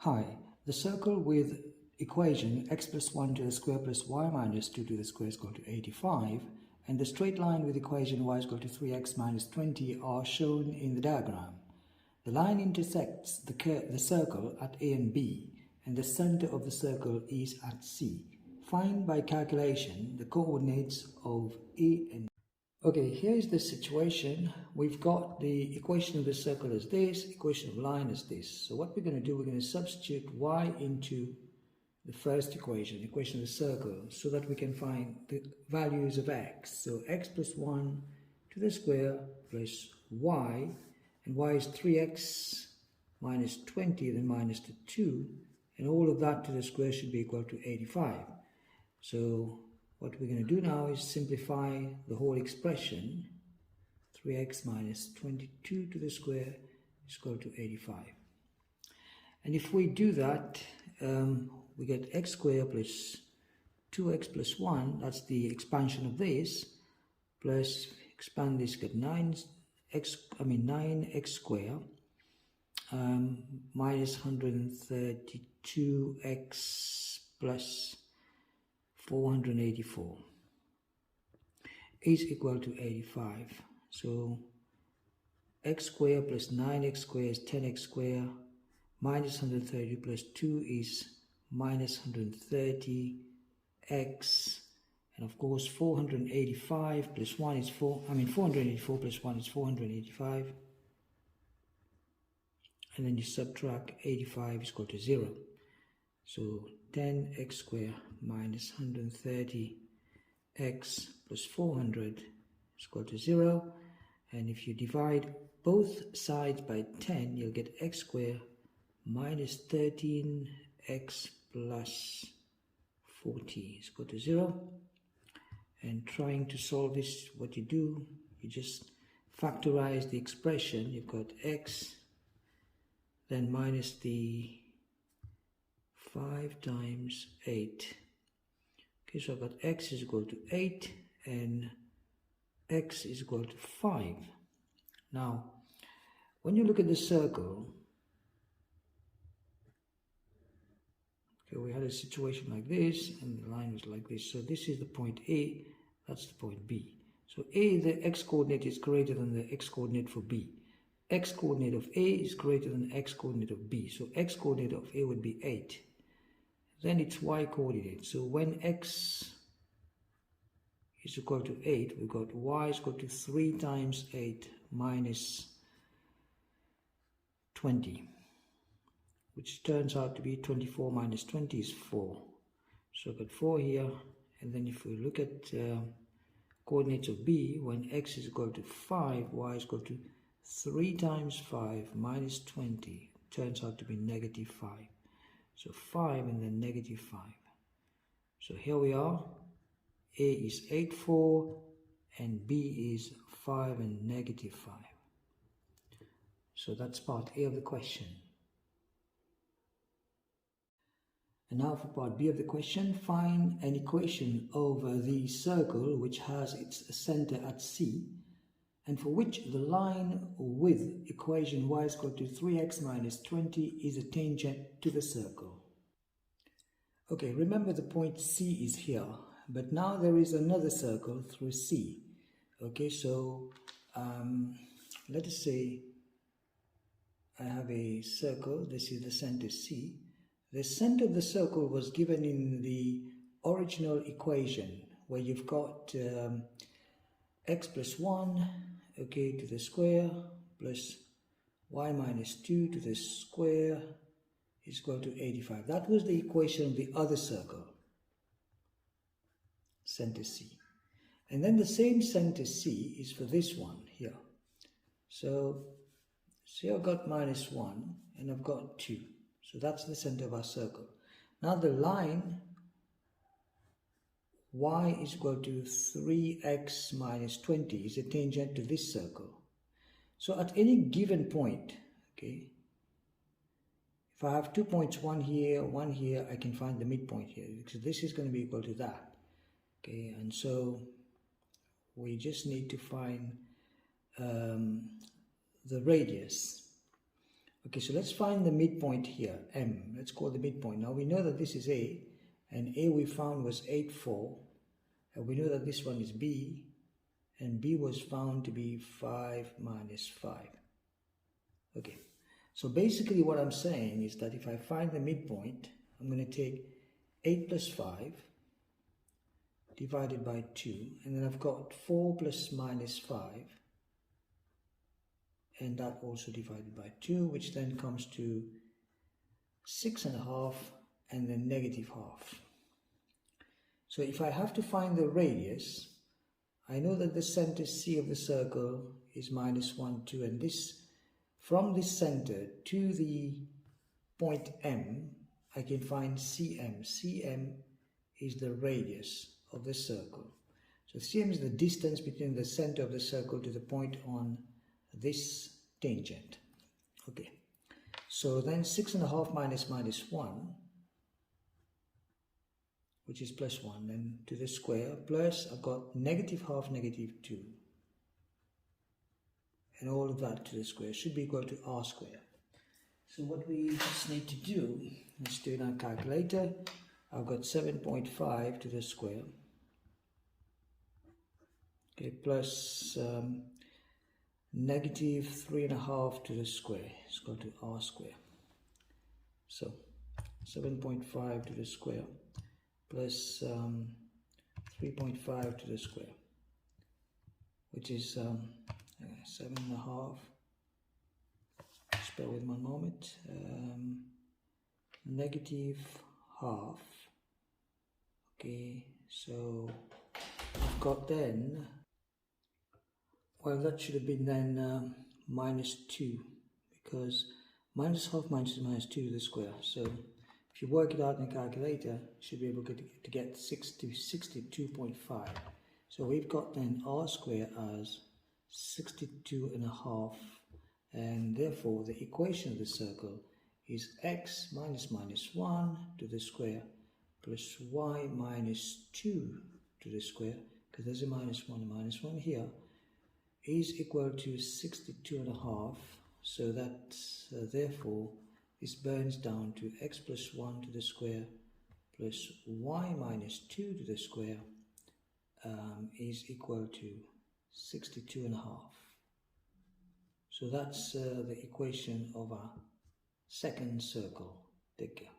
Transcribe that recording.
Hi, the circle with equation x plus 1 to the square plus y minus 2 to the square is equal to 85, and the straight line with equation y is equal to 3x minus 20 are shown in the diagram. The line intersects the circle at A and B, and the center of the circle is at C. Find by calculation the coordinates of A and B. Okay, here is the situation. We've got the equation of the circle as this, equation of line as this. So what we're going to do, we're going to substitute y into the first equation, equation of the circle, so that we can find the values of x. So x plus 1 to the square plus y, and y is 3x minus 20, then minus the 2, and all of that to the square should be equal to 85. So what we're going to do now is simplify the whole expression. 3x minus 22 to the square is equal to 85. And if we do that, we get x squared plus 2x plus 1, that's the expansion of this, plus expand this, get 9x squared minus 132x plus 484 is equal to 85. So x squared plus 9x squared is 10x squared, minus 130 plus 2 is minus 130x, and of course 485 plus 1 is 484 plus 1 is 485, and then you subtract 85 is equal to 0. So 10x squared minus 130x plus 400 is equal to 0. And if you divide both sides by 10, you'll get x squared minus 13x plus 40 is equal to 0. And trying to solve this, what you do, you just factorize the expression. You've got x, then minus the 5 times 8. Okay, so I've got x is equal to 8 and x is equal to 5. Now, when you look at the circle, okay, we had a situation like this, and the line was like this. So this is the point A, that's the point B. So A, the x coordinate is greater than the x coordinate for B. X coordinate of A is greater than x coordinate of B. So x coordinate of A would be 8. Then it's y coordinate. So when x is equal to 8, we've got y is equal to 3 times 8 minus 20, which turns out to be 24 minus 20 is 4. So I've got 4 here, and then if we look at coordinates of B, when x is equal to 5, y is equal to 3 times 5 minus 20, turns out to be negative 5. So 5 and then negative 5. So here we are. A is 8, 4, and B is 5 and negative 5. So that's part A of the question. And now for part B of the question, find an equation over the circle which has its center at C, and for which the line with equation y is equal to 3x minus 20 is a tangent to the circle. Okay, remember the point C is here, but now there is another circle through C. Okay, so let us say I have a circle, this is the center C. The center of the circle was given in the original equation, where you've got x plus 1, okay, to the square, plus y minus 2 to the square is equal to 85. That was the equation of the other circle, center C. And then the same center C is for this one here. So see, I've got minus 1 and I've got 2. So that's the center of our circle. Now the line y is equal to 3x minus 20 is a tangent to this circle. So at any given point, okay, if I have 2 points, one here, I can find the midpoint here, because this is going to be equal to that. Okay, and so we just need to find the radius. Okay, so let's find the midpoint here, M. Let's call the midpoint. Now we know that this is A, and A we found was 8, 4. And we know that this one is B, and B was found to be 5 minus 5. Okay, so basically what I'm saying is that if I find the midpoint, I'm going to take 8 plus 5 divided by 2, and then I've got 4 plus minus 5, and that also divided by 2, which then comes to 6.5 and then negative half. So if I have to find the radius, I know that the center C of the circle is minus 1, 2, and this, from this center to the point M, I can find CM. CM is the radius of the circle. So CM is the distance between the center of the circle to the point on this tangent. Okay, so then 6.5 minus 1, which is plus 1, then to the square, plus I've got negative half, negative 2. And all of that to the square should be equal to r squared. So what we just need to do, let's do it on a calculator. I've got 7.5 to the square. Okay, plus negative 3.5 to the square is equal to r squared. So 7.5 to the square plus 3.5 to the square, which is 7.5. Just bear with 1 moment. Negative half. Okay, so I've got then, well, that should have been then minus 2, because minus half minus 2 to the square. So if you work it out in a calculator, you should be able to get 62.5. So we've got then r squared as 62.5, and therefore the equation of the circle is x minus 1 to the square plus y minus 2 to the square, because there's a minus 1 here, is equal to 62.5. So that therefore this burns down to x plus 1 to the square plus y minus 2 to the square is equal to 62.5. So that's the equation of our second circle. Take care.